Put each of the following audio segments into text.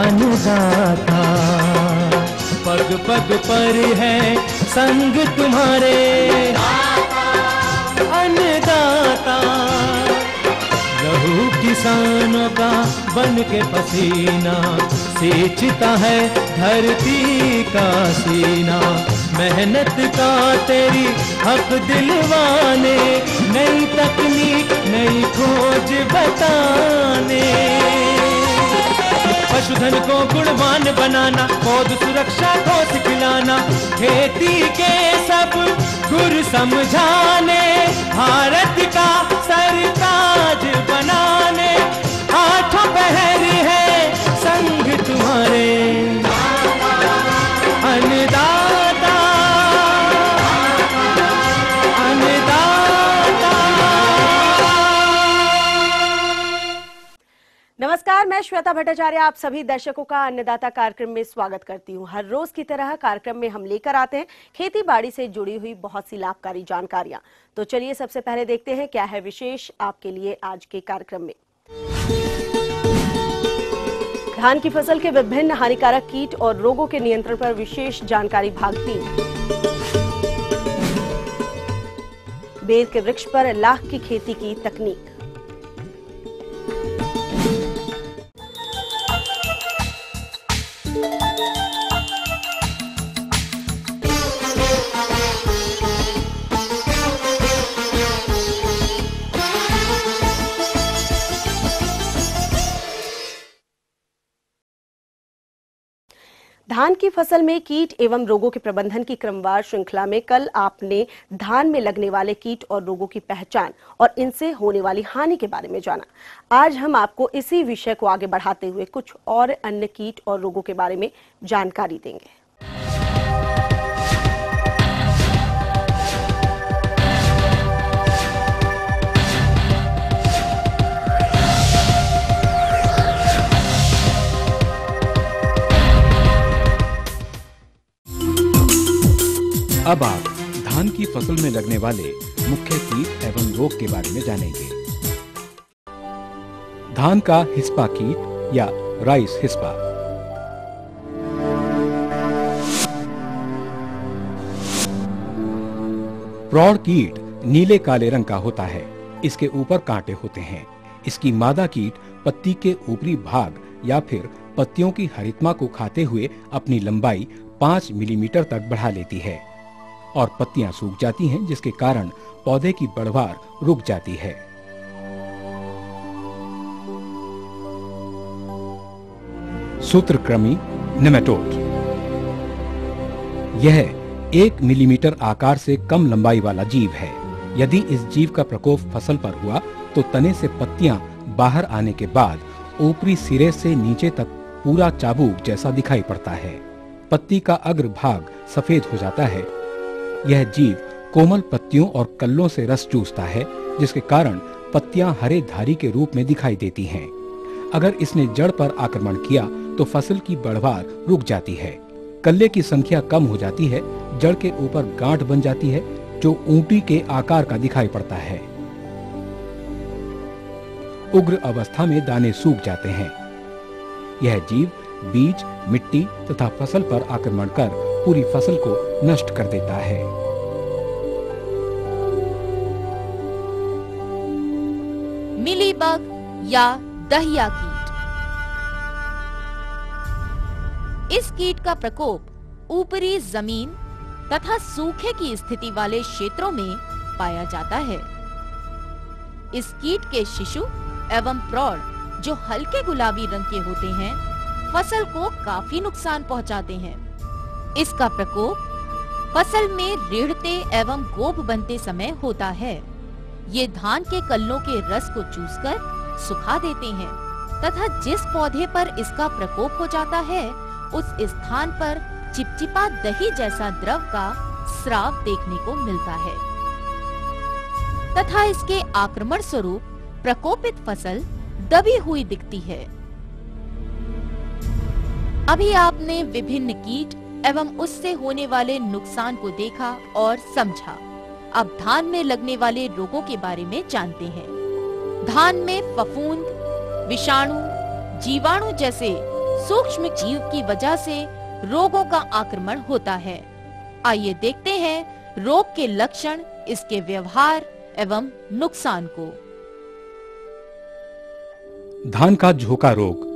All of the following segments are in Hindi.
अन्नदाता। पग पग पर है संग तुम्हारे अन्नदाता। लहू किसानों का बन के पसीना सींचता है धरती का सीना। मेहनत का तेरी हक दिलवाने, नई तकनीक नई खोज बताने। पशुधन को गुणवान बनाना, पौध सुरक्षा को सिखलाना, खेती के सब गुर समझाने, भारत का सरताज बनाने। आठों पहर है संग तुम्हारे अन्नदाता अन्नदाता। नमस्कार, मैं श्वेता भट्टाचार्य आप सभी दर्शकों का अन्नदाता कार्यक्रम में स्वागत करती हूं। हर रोज की तरह कार्यक्रम में हम लेकर आते हैं खेती बाड़ी से जुड़ी हुई बहुत सी लाभकारी जानकारियां। तो चलिए सबसे पहले देखते हैं क्या है विशेष आपके लिए आज के कार्यक्रम में। धान की फसल के विभिन्न हानिकारक कीट और रोगों के नियंत्रण पर विशेष जानकारी भाग 3। बेर के वृक्ष पर लाख की खेती की तकनीक। धान की फसल में कीट एवं रोगों के प्रबंधन की क्रमवार श्रृंखला में कल आपने धान में लगने वाले कीट और रोगों की पहचान और इनसे होने वाली हानि के बारे में जाना। आज हम आपको इसी विषय को आगे बढ़ाते हुए कुछ और अन्य कीट और रोगों के बारे में जानकारी देंगे। अब आप धान की फसल में लगने वाले मुख्य कीट एवं रोग के बारे में जानेंगे। धान का हिस्पा कीट या राइस हिस्पा। प्रौढ़ कीट नीले काले रंग का होता है। इसके ऊपर कांटे होते हैं। इसकी मादा कीट पत्ती के ऊपरी भाग या फिर पत्तियों की हरितमा को खाते हुए अपनी लंबाई 5 मिलीमीटर तक बढ़ा लेती है और पत्तियां सूख जाती हैं, जिसके कारण पौधे की बढ़वार रुक जाती है। सूत्रकृमि नेमेटोड। यह 1 मिलीमीटर आकार से कम लंबाई वाला जीव है। यदि इस जीव का प्रकोप फसल पर हुआ तो तने से पत्तियां बाहर आने के बाद ऊपरी सिरे से नीचे तक पूरा चाबुक जैसा दिखाई पड़ता है। पत्ती का अग्र भाग सफेद हो जाता है। यह जीव कोमल पत्तियों और कल्लों से रस चूसता है, जिसके कारण पत्तियां हरे धारी के रूप में दिखाई देती हैं। अगर इसने जड़ पर आक्रमण किया तो फसल की बढ़वार रुक जाती है। कल्ले की संख्या कम हो जाती है। जड़ के ऊपर गांठ बन जाती है जो ऊंटी के आकार का दिखाई पड़ता है। उग्र अवस्था में दाने सूख जाते हैं। यह जीव बीज, मिट्टी तथा फसल पर आक्रमण कर पूरी फसल को नष्ट कर देता है। मिलीबग या दहिया कीट। इस कीट का प्रकोप ऊपरी जमीन तथा सूखे की स्थिति वाले क्षेत्रों में पाया जाता है। इस कीट के शिशु एवं प्रौढ़ जो हल्के गुलाबी रंग के होते हैं, फसल को काफी नुकसान पहुंचाते हैं। इसका प्रकोप फसल में रेड़ते एवं गोब बनते समय होता है। ये धान के कल्लों के रस को चूसकर सुखा देते हैं तथा जिस पौधे पर इसका प्रकोप हो जाता है उस स्थान पर चिपचिपा दही जैसा द्रव का स्राव देखने को मिलता है तथा इसके आक्रमण स्वरूप प्रकोपित फसल दबी हुई दिखती है। अभी आपने विभिन्न कीट एवं उससे होने वाले नुकसान को देखा और समझा। अब धान में लगने वाले रोगों के बारे में जानते हैं। धान में फफूंद, विषाणु, जीवाणु जैसे सूक्ष्म जीव की वजह से रोगों का आक्रमण होता है। आइए देखते हैं रोग के लक्षण, इसके व्यवहार एवं नुकसान को। धान का झोंका रोग।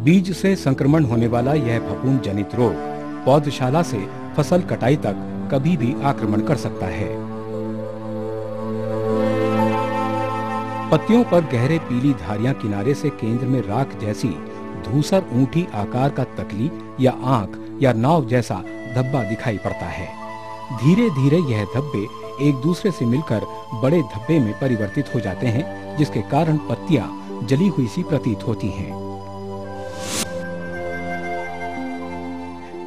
बीज से संक्रमण होने वाला यह फफूंद जनित रोग पौधशाला से फसल कटाई तक कभी भी आक्रमण कर सकता है। पत्तियों पर गहरे पीली धारियां, किनारे से केंद्र में राख जैसी धूसर ऊंटी आकार का तकली या आंख या नाव जैसा धब्बा दिखाई पड़ता है। धीरे धीरे यह धब्बे एक दूसरे से मिलकर बड़े धब्बे में परिवर्तित हो जाते हैं, जिसके कारण पत्तियां जली हुई सी प्रतीत होती हैं।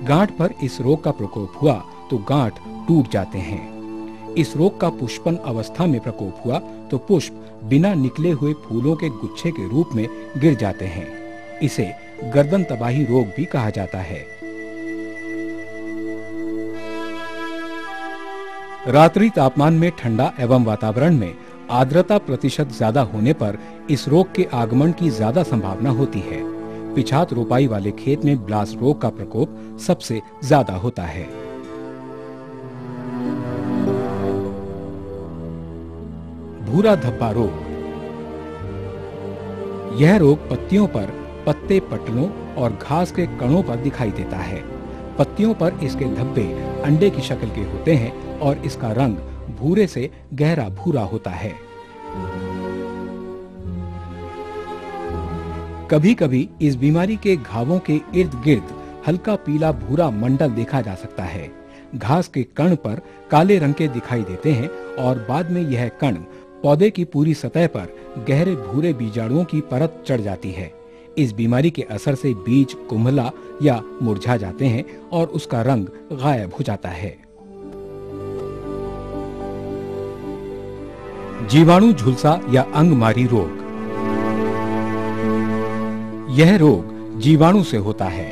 गांठ पर इस रोग का प्रकोप हुआ तो गांठ टूट जाते हैं। इस रोग का पुष्पन अवस्था में प्रकोप हुआ तो पुष्प बिना निकले हुए फूलों के गुच्छे के रूप में गिर जाते हैं। इसे गर्दन तबाही रोग भी कहा जाता है। रात्रि तापमान में ठंडा एवं वातावरण में आर्द्रता प्रतिशत ज्यादा होने पर इस रोग के आगमन की ज्यादा संभावना होती है। पिछात रोपाई वाले खेत में ब्लास्ट रोग का प्रकोप सबसे ज्यादा होता है। भूरा धब्बा रोग। यह रोग पत्तियों पर, पत्ते पटलों और घास के कणों पर दिखाई देता है। पत्तियों पर इसके धब्बे अंडे की शक्ल के होते हैं और इसका रंग भूरे से गहरा भूरा होता है। कभी कभी इस बीमारी के घावों के इर्द गिर्द हल्का पीला भूरा मंडल देखा जा सकता है। घास के कण पर काले रंग के दिखाई देते हैं और बाद में यह कण पौधे की पूरी सतह पर गहरे भूरे बीजाणुओं की परत चढ़ जाती है। इस बीमारी के असर से बीज कुम्हला या मुरझा जाते हैं और उसका रंग गायब हो जाता है। जीवाणु झुलसा या अंगमारी रोग। यह रोग जीवाणु से होता है।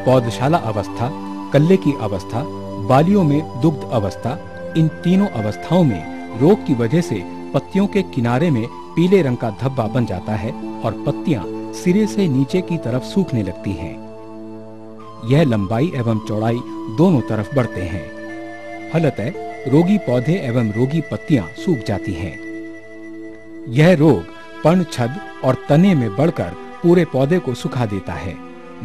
पौधशाला अवस्था, कल्ले की अवस्था, बालियों में दुग्ध अवस्था, इन तीनों अवस्थाओं में रोग की वजह से पत्तियों के किनारे में पीले रंग का धब्बा बन जाता है और पत्तियां सिरे से नीचे की तरफ सूखने लगती हैं। यह लंबाई एवं चौड़ाई दोनों तरफ बढ़ते हैं। फलतः रोगी पौधे एवं रोगी पत्तियां सूख जाती हैं। यह रोग पण, छद और तने में बढ़कर पूरे पौधे को सुखा देता है।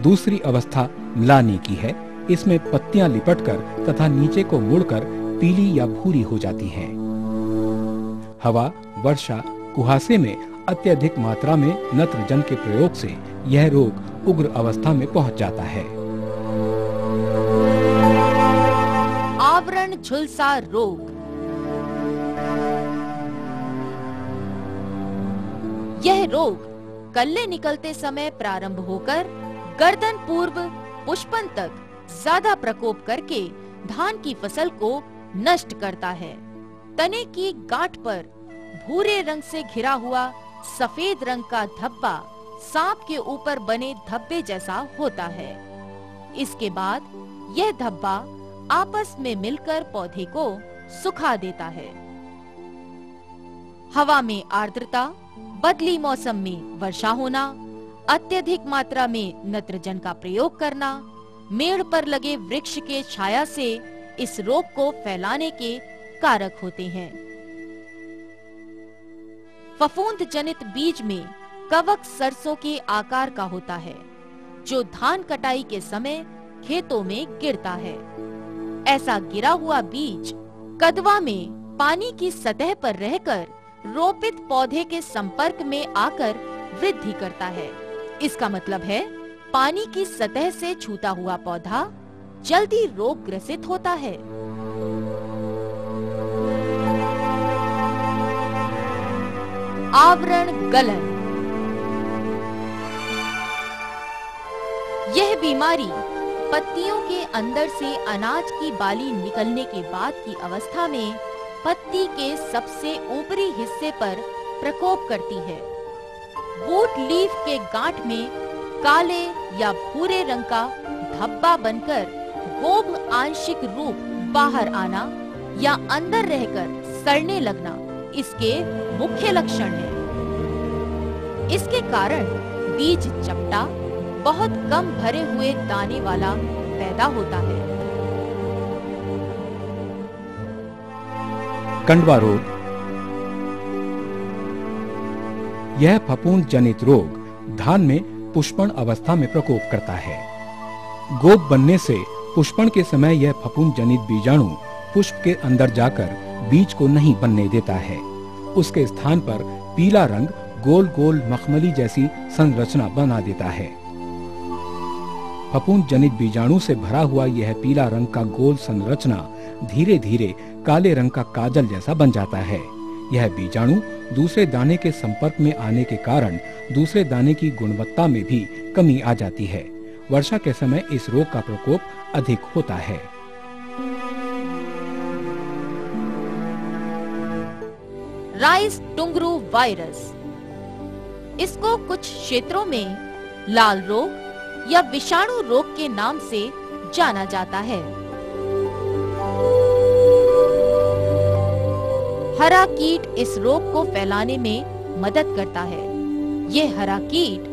दूसरी अवस्था म्लानी की है। इसमें पत्तियां लिपटकर तथा नीचे को मुड़कर पीली या भूरी हो जाती हैं। हवा, वर्षा, कुहासे में अत्यधिक मात्रा में नत्रजन के प्रयोग से यह रोग उग्र अवस्था में पहुंच जाता है। आवरण झुलसा रोग। यह रोग कल्ले निकलते समय प्रारंभ होकर गर्दन पूर्व पुष्पन तक ज्यादा प्रकोप करके धान की फसल को नष्ट करता है। तने की गांठ पर भूरे रंग से घिरा हुआ सफेद रंग का धब्बा सांप के ऊपर बने धब्बे जैसा होता है। इसके बाद यह धब्बा आपस में मिलकर पौधे को सुखा देता है। हवा में आर्द्रता, बदली मौसम में वर्षा होना, अत्यधिक मात्रा में नत्रजन का प्रयोग करना, मेड़ पर लगे वृक्ष के छाया से इस रोग को फैलाने के कारक होते हैं। फफूंद जनित बीज में कवक सरसों के आकार का होता है, जो धान कटाई के समय खेतों में गिरता है। ऐसा गिरा हुआ बीज कदवा में पानी की सतह पर रहकर रोपित पौधे के संपर्क में आकर वृद्धि करता है। इसका मतलब है पानी की सतह से छूता हुआ पौधा जल्दी रोग ग्रसित होता है। आवरण गलन। यह बीमारी पत्तियों के अंदर से अनाज की बाली निकलने के बाद की अवस्था में पत्ती के सबसे ऊपरी हिस्से पर प्रकोप करती है। बूट लीफ के गांठ में काले या भूरे रंग का धब्बा बनकर गोब आंशिक रूप बाहर आना या अंदर रहकर सड़ने लगना इसके मुख्य लक्षण हैं। इसके कारण बीज चपटा, बहुत कम भरे हुए दाने वाला पैदा होता है। कंडवा रोग। यह फफूंद जनित रोग धान में पुष्पण अवस्था में प्रकोप करता है। गोब बनने से पुष्पण के समय यह फफूंद जनित बीजाणु पुष्प के अंदर जाकर बीज को नहीं बनने देता है। उसके स्थान पर पीला रंग गोल गोल मखमली जैसी संरचना बना देता है। फफूंद जनित बीजाणु से भरा हुआ यह पीला रंग का गोल संरचना धीरे धीरे काले रंग का काजल जैसा बन जाता है। यह बीजाणु दूसरे दाने के संपर्क में आने के कारण दूसरे दाने की गुणवत्ता में भी कमी आ जाती है। वर्षा के समय इस रोग का प्रकोप अधिक होता है। Rice tungro virus. इसको कुछ क्षेत्रों में लाल रोग या विषाणु रोग के नाम से जाना जाता है। हरा कीट इस रोग को फैलाने में मदद करता है। यह हरा कीट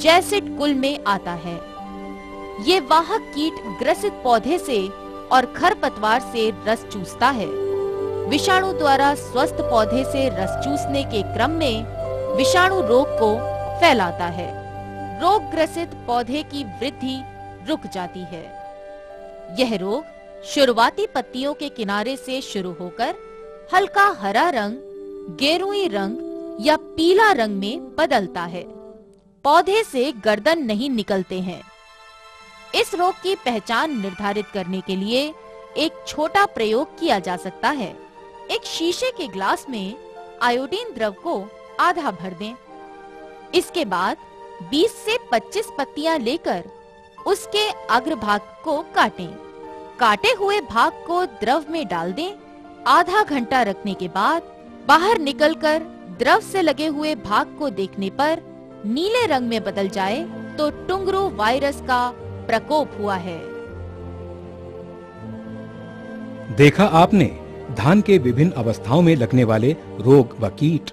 जैसिड कुल में आता है। ये वाहक कीट ग्रसित पौधे से और खरपतवार से रस चूसता है। विषाणु द्वारा स्वस्थ पौधे से रस चूसने के क्रम में विषाणु रोग को फैलाता है। रोग ग्रसित पौधे की वृद्धि रुक जाती है। यह रोग शुरुआती पत्तियों के किनारे से शुरू होकर हल्का हरा रंग, गेरुई रंग या पीला रंग में बदलता है। पौधे से गर्दन नहीं निकलते हैं। इस रोग की पहचान निर्धारित करने के लिए एक छोटा प्रयोग किया जा सकता है। एक शीशे के ग्लास में आयोडीन द्रव को आधा भर दें। इसके बाद 20 से 25 पत्तियां लेकर उसके अग्रभाग को काटें। काटे हुए भाग को द्रव में डाल दें। आधा घंटा रखने के बाद बाहर निकलकर द्रव से लगे हुए भाग को देखने पर नीले रंग में बदल जाए तो टुंगरू वायरस का प्रकोप हुआ है। देखा आपने धान के विभिन्न अवस्थाओं में लगने वाले रोग व कीट।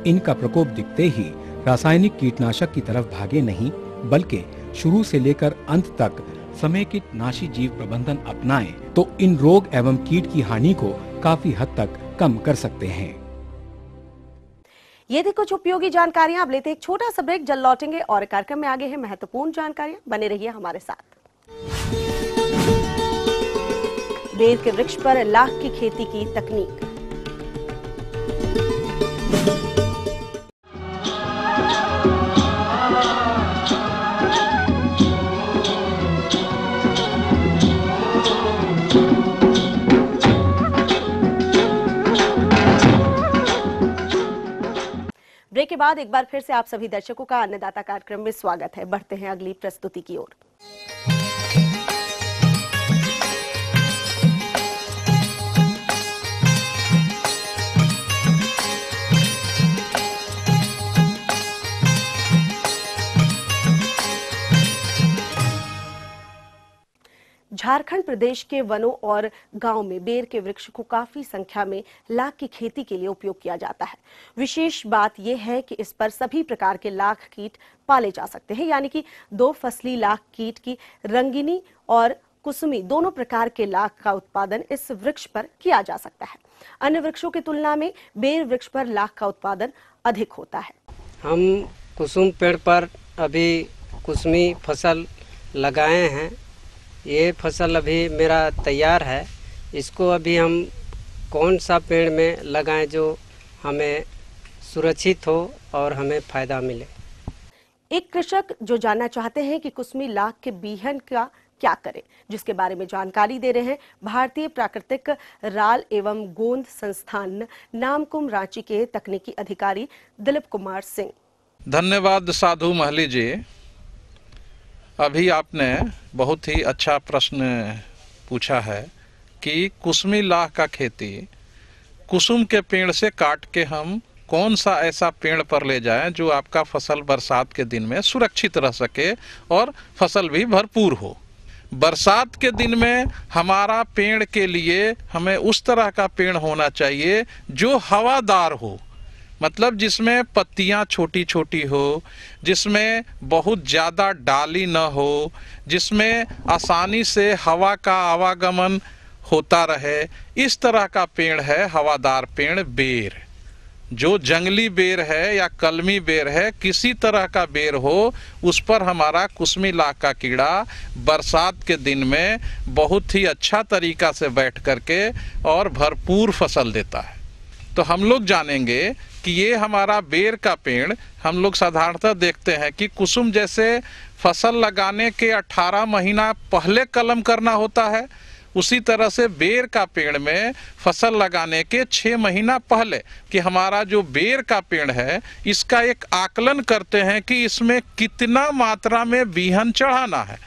इनका प्रकोप दिखते ही रासायनिक कीटनाशक की तरफ भागे नहीं, बल्कि शुरू से लेकर अंत तक समेकित नाशी जीव प्रबंधन अपनाएं तो इन रोग एवं कीट की हानि को काफी हद तक कम कर सकते हैं। ये थी कुछ उपयोगी जानकारियां। अब लेते हैं एक छोटा सा ब्रेक, जल्द लौटेंगे और कार्यक्रम में आगे है महत्वपूर्ण जानकारियां। बने रहिए हमारे साथ। बेर के वृक्ष पर लाख की खेती की तकनीक। ब्रेक के बाद एक बार फिर से आप सभी दर्शकों का अन्नदाता कार्यक्रम में स्वागत है। बढ़ते हैं अगली प्रस्तुति की ओर। झारखंड प्रदेश के वनों और गांव में बेर के वृक्ष को काफी संख्या में लाख की खेती के लिए उपयोग किया जाता है। विशेष बात यह है कि इस पर सभी प्रकार के लाख कीट पाले जा सकते हैं, यानी कि 2 फसली लाख कीट की रंगीनी और कुसुमी दोनों प्रकार के लाख का उत्पादन इस वृक्ष पर किया जा सकता है। अन्य वृक्षों की तुलना में बेर वृक्ष पर लाख का उत्पादन अधिक होता है। हम कुसुम पेड़ पर अभी कुसुमी फसल लगाए हैं। ये फसल अभी मेरा तैयार है। इसको अभी हम कौन सा पेड़ में लगाएं जो हमें सुरक्षित हो और हमें फायदा मिले। एक कृषक जो जानना चाहते हैं कि कुसुमी लाख के बीहन का क्या करें, जिसके बारे में जानकारी दे रहे हैं भारतीय प्राकृतिक राल एवं गोंद संस्थान नामकुम रांची के तकनीकी अधिकारी दिलीप कुमार सिंह। धन्यवाद साधु महली जी। अभी आपने बहुत ही अच्छा प्रश्न पूछा है कि कुसुमी लाख का खेती कुसुम के पेड़ से काट के हम कौन सा ऐसा पेड़ पर ले जाएं जो आपका फसल बरसात के दिन में सुरक्षित रह सके और फसल भी भरपूर हो। बरसात के दिन में हमारा पेड़ के लिए हमें उस तरह का पेड़ होना चाहिए जो हवादार हो, मतलब जिसमें पत्तियां छोटी छोटी हो, जिसमें बहुत ज़्यादा डाली न हो, जिसमें आसानी से हवा का आवागमन होता रहे। इस तरह का पेड़ है हवादार पेड़ बेर। जो जंगली बेर है या कलमी बेर है, किसी तरह का बेर हो, उस पर हमारा कुसमी लाख का कीड़ा बरसात के दिन में बहुत ही अच्छा तरीका से बैठ करके और भरपूर फसल देता है। तो हम लोग जानेंगे कि ये हमारा बेर का पेड़, हम लोग साधारणतः देखते हैं कि कुसुम जैसे फसल लगाने के 18 महीना पहले कलम करना होता है, उसी तरह से बेर का पेड़ में फसल लगाने के 6 महीना पहले कि हमारा जो बेर का पेड़ है इसका एक आकलन करते हैं कि इसमें कितना मात्रा में बीहन चढ़ाना है।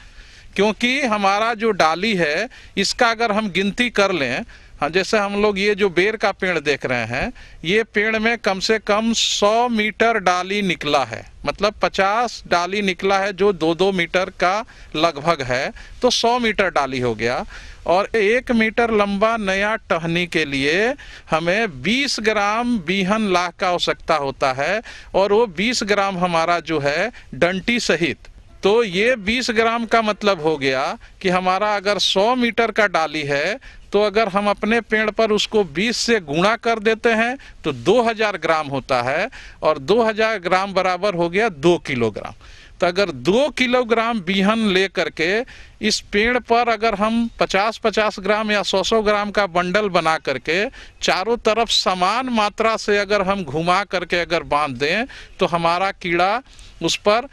क्योंकि हमारा जो डाली है इसका अगर हम गिनती कर लें, हाँ, जैसे हम लोग ये जो बेर का पेड़ देख रहे हैं, ये पेड़ में कम से कम 100 मीटर डाली निकला है, मतलब 50 डाली निकला है जो 2-2 मीटर का लगभग है, तो 100 मीटर डाली हो गया। और 1 मीटर लंबा नया टहनी के लिए हमें 20 ग्राम बीहन लाख का आवश्यकता होता है, और वो 20 ग्राम हमारा जो है डंटी सहित। तो ये 20 ग्राम का मतलब हो गया कि हमारा अगर 100 मीटर का डाली है तो अगर हम अपने पेड़ पर उसको 20 से गुणा कर देते हैं तो 2000 ग्राम होता है, और 2000 ग्राम बराबर हो गया 2 किलोग्राम। तो अगर 2 किलोग्राम बीहन ले करके इस पेड़ पर अगर हम 50-50 ग्राम या 100-100 ग्राम का बंडल बना करके चारों तरफ समान मात्रा से अगर हम घुमा करके अगर बांध दें तो हमारा कीड़ा उस पर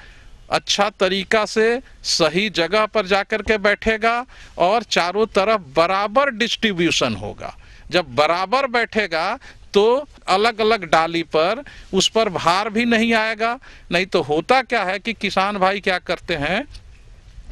अच्छा तरीका से सही जगह पर जाकर के बैठेगा और चारों तरफ बराबर डिस्ट्रीब्यूशन होगा। जब बराबर बैठेगा तो अलग अलग डाली पर उस पर भार भी नहीं आएगा। नहीं तो होता क्या है कि किसान भाई क्या करते हैं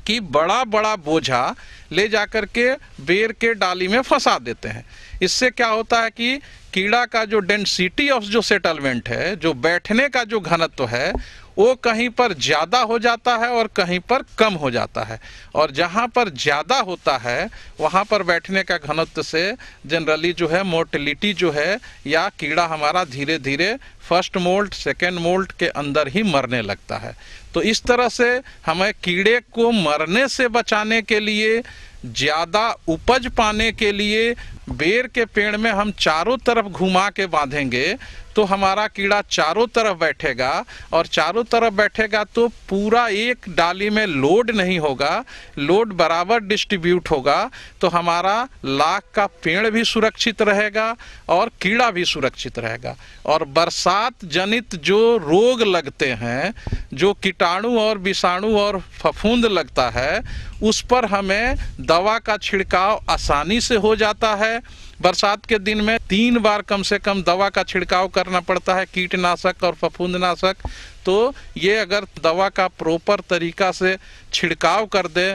कि बड़ा बड़ा बोझा ले जाकर के बेर के डाली में फंसा देते हैं। इससे क्या होता है कि कीड़ा का जो डेंसिटी ऑफ जो सेटलमेंट है, जो बैठने का जो घनत्व है, वो कहीं पर ज़्यादा हो जाता है और कहीं पर कम हो जाता है। और जहाँ पर ज़्यादा होता है वहाँ पर बैठने का घनत्व से जनरली जो है मोर्टेलिटी जो है या कीड़ा हमारा धीरे धीरे फर्स्ट मोल्ट सेकेंड मोल्ट के अंदर ही मरने लगता है। तो इस तरह से हमें कीड़े को मरने से बचाने के लिए, ज़्यादा उपज पाने के लिए बेर के पेड़ में हम चारों तरफ घुमा के बांधेंगे तो हमारा कीड़ा चारों तरफ बैठेगा, और चारों तरफ बैठेगा तो पूरा एक डाली में लोड नहीं होगा, लोड बराबर डिस्ट्रीब्यूट होगा। तो हमारा लाख का पेड़ भी सुरक्षित रहेगा और कीड़ा भी सुरक्षित रहेगा। और बरसात जनित जो रोग लगते हैं, जो कीटाणु और विषाणु और फफूंद लगता है, उस पर हमें दवा का छिड़काव आसानी से हो जाता है। बरसात के दिन में 3 बार कम से कम दवा का छिड़काव करना पड़ता है, कीटनाशक और फफूंदनाशक। तो ये अगर दवा का प्रॉपर तरीका से छिड़काव कर दे,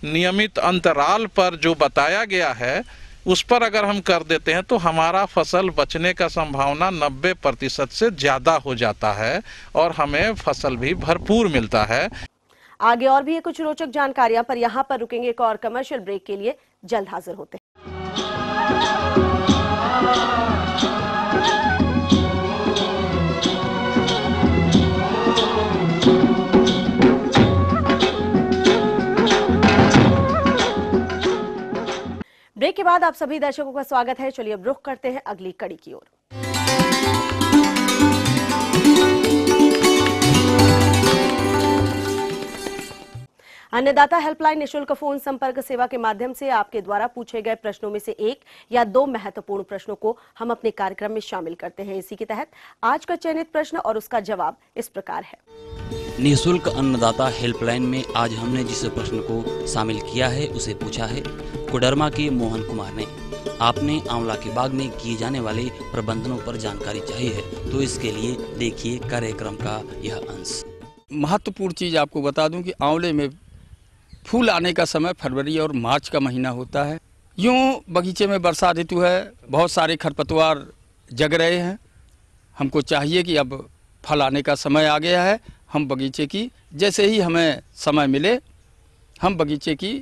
नियमित अंतराल पर जो बताया गया है उस पर अगर हम कर देते हैं तो हमारा फसल बचने का संभावना 90% से ज़्यादा हो जाता है और हमें फसल भी भरपूर मिलता है। आगे और भी कुछ रोचक जानकारियां, पर यहाँ पर रुकेंगे एक और कमर्शियल ब्रेक के लिए। जल्द हाजिर होते हैं। ब्रेक के बाद आप सभी दर्शकों का स्वागत है। चलिए अब रुख करते हैं अगली कड़ी की ओर। अन्नदाता हेल्पलाइन निशुल्क फोन संपर्क सेवा के माध्यम से आपके द्वारा पूछे गए प्रश्नों में से 1 या 2 महत्वपूर्ण प्रश्नों को हम अपने कार्यक्रम में शामिल करते हैं। इसी के तहत आज का चयनित प्रश्न और उसका जवाब इस प्रकार है। निःशुल्क अन्नदाता हेल्पलाइन में आज हमने जिस प्रश्न को शामिल किया है उसे पूछा है कोडरमा के मोहन कुमार ने। आपने आंवला के बाग में किए जाने वाले प्रबंधनों पर जानकारी चाहिए है, तो इसके लिए देखिए कार्यक्रम का यह अंश। महत्वपूर्ण चीज आपको बता दूं कि आंवले में फूल आने का समय फरवरी और मार्च का महीना होता है। यूं बगीचे में वर्षा ऋतु है, बहुत सारे खरपतवार जग रहे हैं। हमको चाहिए कि अब फल आने का समय आ गया है। हम बगीचे की जैसे ही हमें समय मिले हम बगीचे की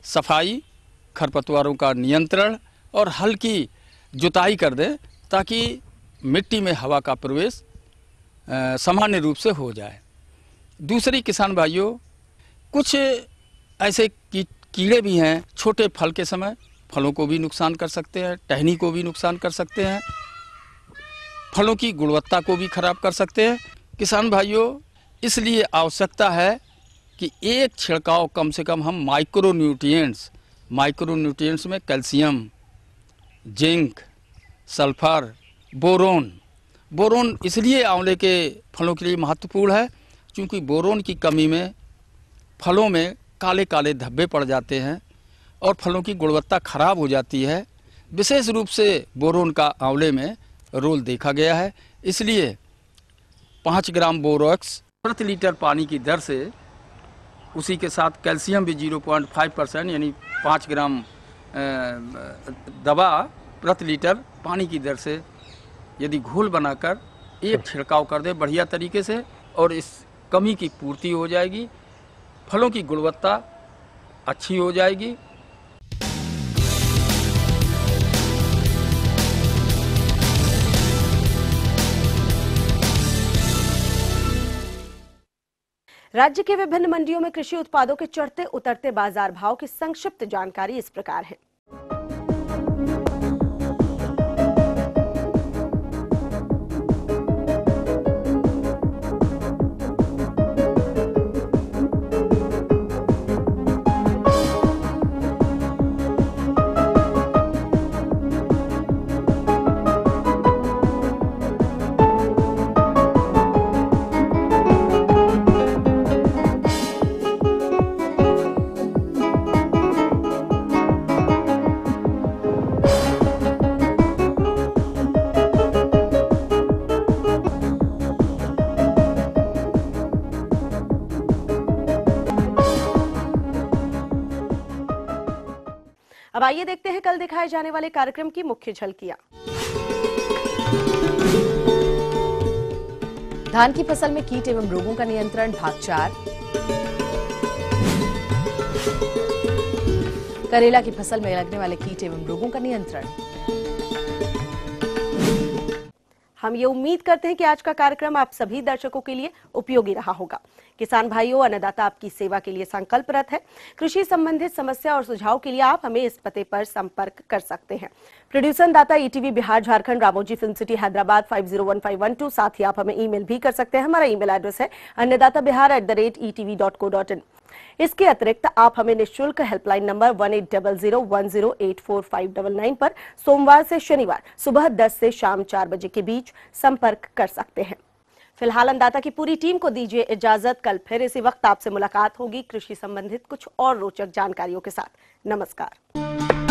सफाई, खरपतवारों का नियंत्रण और हल्की जुताई कर दें ताकि मिट्टी में हवा का प्रवेश सामान्य रूप से हो जाए। दूसरी किसान भाइयों, कुछ ऐसे कीड़े भी हैं छोटे फल के समय फलों को भी नुकसान कर सकते हैं, टहनी को भी नुकसान कर सकते हैं, फलों की गुणवत्ता को भी खराब कर सकते हैं। किसान भाइयों, इसलिए आवश्यकता है कि एक छिड़काव कम से कम हम माइक्रोन्यूट्रिएंट्स में कैल्शियम, जिंक, सल्फर, बोरोन इसलिए आंवले के फलों के लिए महत्वपूर्ण है क्योंकि बोरोन की कमी में फलों में काले काले धब्बे पड़ जाते हैं और फलों की गुणवत्ता खराब हो जाती है। विशेष रूप से बोरोन का आंवले में रोल देखा गया है। इसलिए 5 ग्राम बोरोक्स प्रति लीटर पानी की दर से, उसी के साथ कैल्शियम भी 0.5% यानी 5 ग्राम दवा प्रति लीटर पानी की दर से यदि घोल बनाकर एक छिड़काव कर दे बढ़िया तरीके से, और इस कमी की पूर्ति हो जाएगी, फलों की गुणवत्ता अच्छी हो जाएगी। राज्य के विभिन्न मंडियों में कृषि उत्पादों के चढ़ते उतरते बाजार भाव की संक्षिप्त जानकारी इस प्रकार है। अब आइए देखते हैं कल दिखाए जाने वाले कार्यक्रम की मुख्य झलकियां। धान की फसल में कीट एवं रोगों का नियंत्रण भाग 4। करेला की फसल में लगने वाले कीट एवं रोगों का नियंत्रण। हम ये उम्मीद करते हैं कि आज का कार्यक्रम आप सभी दर्शकों के लिए उपयोगी रहा होगा। किसान भाइयों, अन्नदाता आपकी सेवा के लिए संकल्परत है। कृषि संबंधित समस्या और सुझाव के लिए आप हमें इस पते पर संपर्क कर सकते हैं। प्रोड्यूसर दाता ETV Bihar Jharkhand, Ramoji film city Hyderabad 501512। साथ ही आप हमें ईमेल भी कर सकते हैं। हमारा ईमेल एड्रेस है annadatabihar@etv.co.in। इसके अतिरिक्त आप हमें निःशुल्क हेल्पलाइन नंबर 180010845999 पर सोमवार से शनिवार सुबह 10 से शाम 4 बजे के बीच संपर्क कर सकते हैं। फिलहाल अन्नदाता की पूरी टीम को दीजिए इजाजत। कल फिर इसी वक्त आपसे मुलाकात होगी कृषि संबंधित कुछ और रोचक जानकारियों के साथ। नमस्कार।